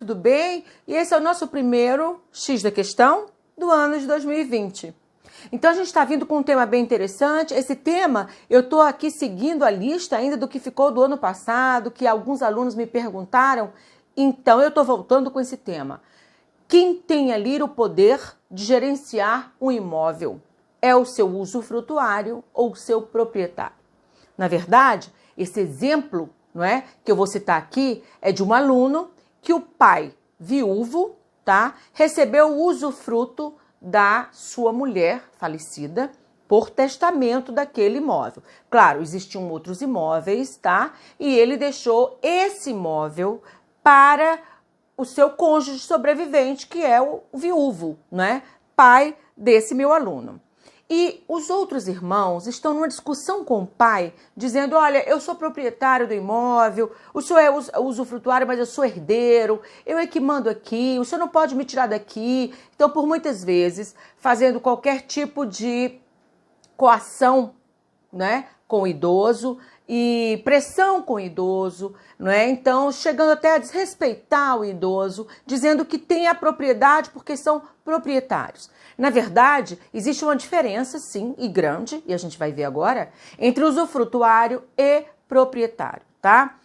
Tudo bem? E esse é o nosso primeiro X da questão do ano de 2020. Então a gente está vindo com um tema bem interessante. Esse tema, eu estou aqui seguindo a lista ainda do que ficou do ano passado, que alguns alunos me perguntaram. Então eu estou voltando com esse tema. Quem tem ali o poder de gerenciar um imóvel? É o seu usufrutuário ou o seu proprietário? Na verdade, esse exemplo, não é, que eu vou citar aqui é de um aluno que o pai, viúvo, tá, recebeu o usufruto da sua mulher falecida por testamento daquele imóvel. Claro, existiam outros imóveis, tá? E ele deixou esse imóvel para o seu cônjuge sobrevivente, que é o viúvo, né? Pai desse meu aluno. E os outros irmãos estão numa discussão com o pai, dizendo, olha, eu sou proprietário do imóvel, o senhor é usufrutuário, mas eu sou herdeiro, eu é que mando aqui, o senhor não pode me tirar daqui. Então, por muitas vezes, fazendo qualquer tipo de coação, né, com o idoso e pressão com o idoso, não é? Então, chegando até a desrespeitar o idoso, dizendo que tem a propriedade porque são proprietários. Na verdade, existe uma diferença, sim, e grande, e a gente vai ver agora, entre usufrutuário e proprietário, tá?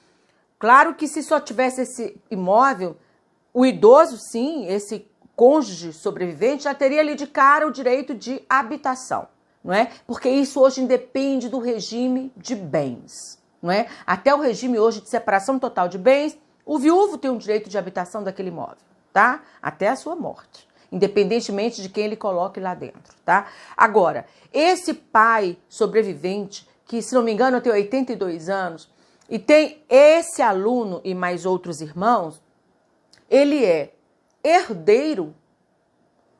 Claro que se só tivesse esse imóvel, o idoso, sim, esse cônjuge sobrevivente, já teria ali de cara o direito de habitação. Não é? Porque isso hoje independe do regime de bens, não é? Até o regime hoje de separação total de bens, o viúvo tem um direito de habitação daquele imóvel, tá? Até a sua morte, independentemente de quem ele coloque lá dentro, tá? Agora, esse pai sobrevivente, que se não me engano tem 82 anos, e tem esse aluno e mais outros irmãos, ele é herdeiro?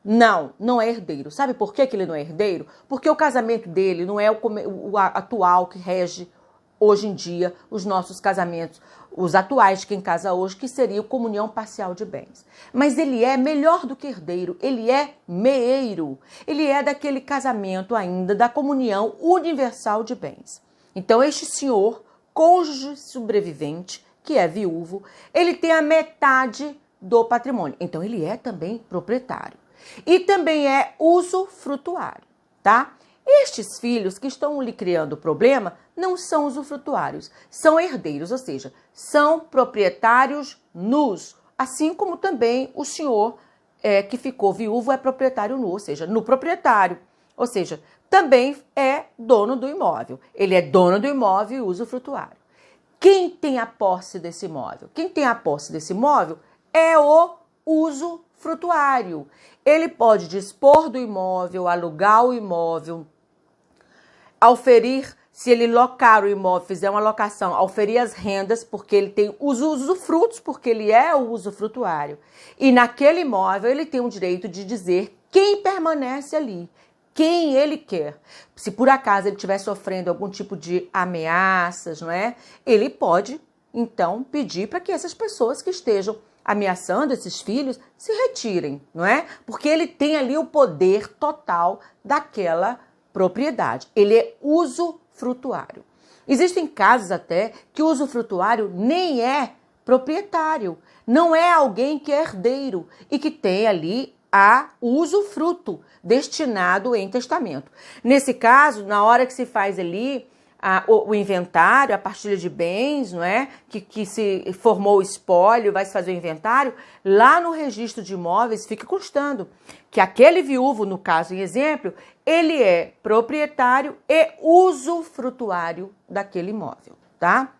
Não, não é herdeiro. Sabe por que ele não é herdeiro? Porque o casamento dele não é o atual que rege hoje em dia os nossos casamentos, os atuais de quem casa hoje, que seria comunhão parcial de bens. Mas ele é melhor do que herdeiro, ele é meeiro. Ele é daquele casamento ainda da comunhão universal de bens. Então este senhor, cônjuge sobrevivente, que é viúvo, ele tem a metade do patrimônio. Então ele é também proprietário. E também é usufrutuário, tá? Estes filhos que estão lhe criando problema não são usufrutuários, são herdeiros, ou seja, são proprietários nus, assim como também o senhor que ficou viúvo é proprietário nu, ou seja, no proprietário, ou seja, também é dono do imóvel. Ele é dono do imóvel e usufrutuário. Quem tem a posse desse imóvel? Quem tem a posse desse imóvel é o usufrutuário. Ele pode dispor do imóvel, alugar o imóvel, auferir, se ele locar o imóvel, fizer uma locação, auferir as rendas, porque ele tem os usufrutos, porque ele é o usufrutuário. E naquele imóvel ele tem o direito de dizer quem permanece ali, quem ele quer. Se por acaso ele estiver sofrendo algum tipo de ameaças, não é? Ele pode, então, pedir para que essas pessoas que estejam ameaçando esses filhos se retirem, não é? Porque ele tem ali o poder total daquela propriedade. Ele é usufrutuário. Existem casos até que o usufrutuário nem é proprietário, não é alguém que é herdeiro e que tem ali o usufruto destinado em testamento. Nesse caso, na hora que se faz ali o inventário, a partilha de bens, não é? Que se formou o espólio, vai se fazer o inventário, lá no registro de imóveis fica constando que aquele viúvo, no caso em exemplo, ele é proprietário e usufrutuário daquele imóvel, tá?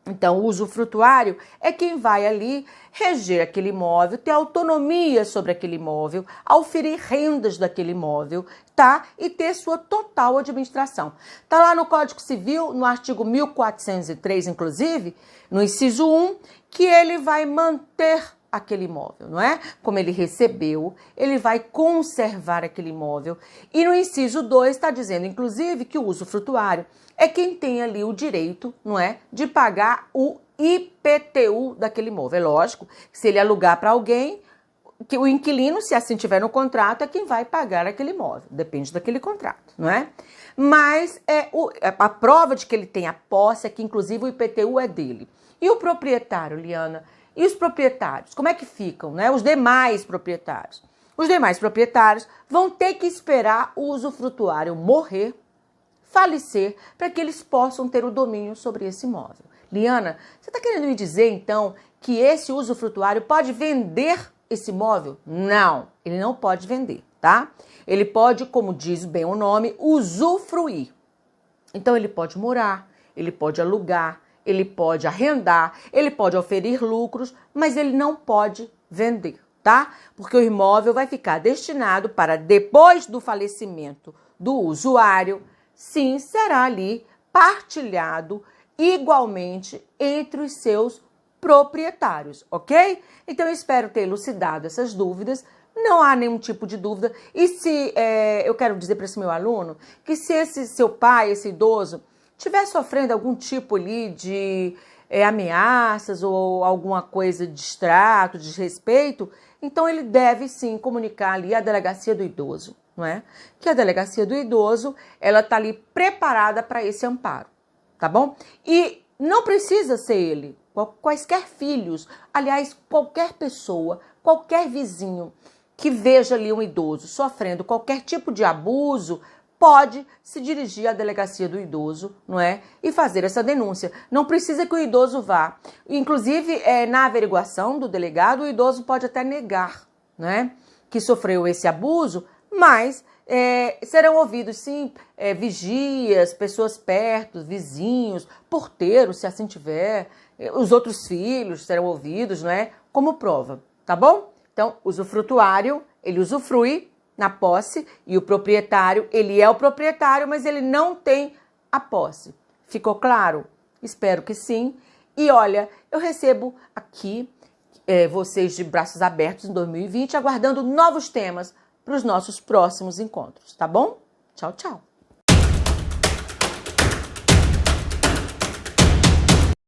Então, o usufrutuário é quem vai ali reger aquele imóvel, ter autonomia sobre aquele imóvel, auferir rendas daquele imóvel, tá? E ter sua total administração. Tá lá no Código Civil, no artigo 1403, inclusive, no inciso 1, que ele vai manter aquele imóvel, não é? Como ele recebeu, ele vai conservar aquele imóvel. E no inciso 2 está dizendo, inclusive, que o usufrutuário é quem tem ali o direito, não é, de pagar o IPTU daquele imóvel. É lógico que se ele alugar para alguém, que o inquilino, se assim tiver no contrato, é quem vai pagar aquele imóvel. Depende daquele contrato, não é? Mas a prova de que ele tem a posse é que, inclusive, o IPTU é dele. E o proprietário, Liana, E os proprietários, como é que ficam, né? Os demais proprietários. Os demais proprietários vão ter que esperar o usufrutuário morrer, falecer, para que eles possam ter o domínio sobre esse imóvel. Liana, você está querendo me dizer, então, que esse usufrutuário pode vender esse imóvel? Não, ele não pode vender, tá? Ele pode, como diz bem o nome, usufruir. Então, ele pode morar, ele pode alugar, ele pode arrendar, ele pode oferir lucros, mas ele não pode vender, tá? Porque o imóvel vai ficar destinado para, depois do falecimento do usuário, sim, será ali partilhado igualmente entre os seus proprietários, ok? Então, eu espero ter elucidado essas dúvidas. Não há nenhum tipo de dúvida. E se eu quero dizer para esse meu aluno que se esse seu pai, esse idoso, estiver sofrendo algum tipo ali de ameaças ou alguma coisa de extrato, de desrespeito, então ele deve sim comunicar ali à delegacia do idoso, não é? Que a delegacia do idoso, ela está ali preparada para esse amparo, tá bom? E não precisa ser ele, quaisquer filhos, aliás, qualquer pessoa, qualquer vizinho que veja ali um idoso sofrendo qualquer tipo de abuso, pode se dirigir à delegacia do idoso, não é? E fazer essa denúncia. Não precisa que o idoso vá. Inclusive, na averiguação do delegado, o idoso pode até negar, né, que sofreu esse abuso, mas serão ouvidos, sim, vigias, pessoas perto, vizinhos, porteiros, se assim tiver, os outros filhos serão ouvidos, não é? Como prova, tá bom? Então, o usufrutuário, ele usufrui na posse e o proprietário, ele é o proprietário, mas ele não tem a posse. Ficou claro? Espero que sim. E olha, eu recebo aqui vocês de braços abertos em 2020, aguardando novos temas para os nossos próximos encontros, tá bom? Tchau, tchau.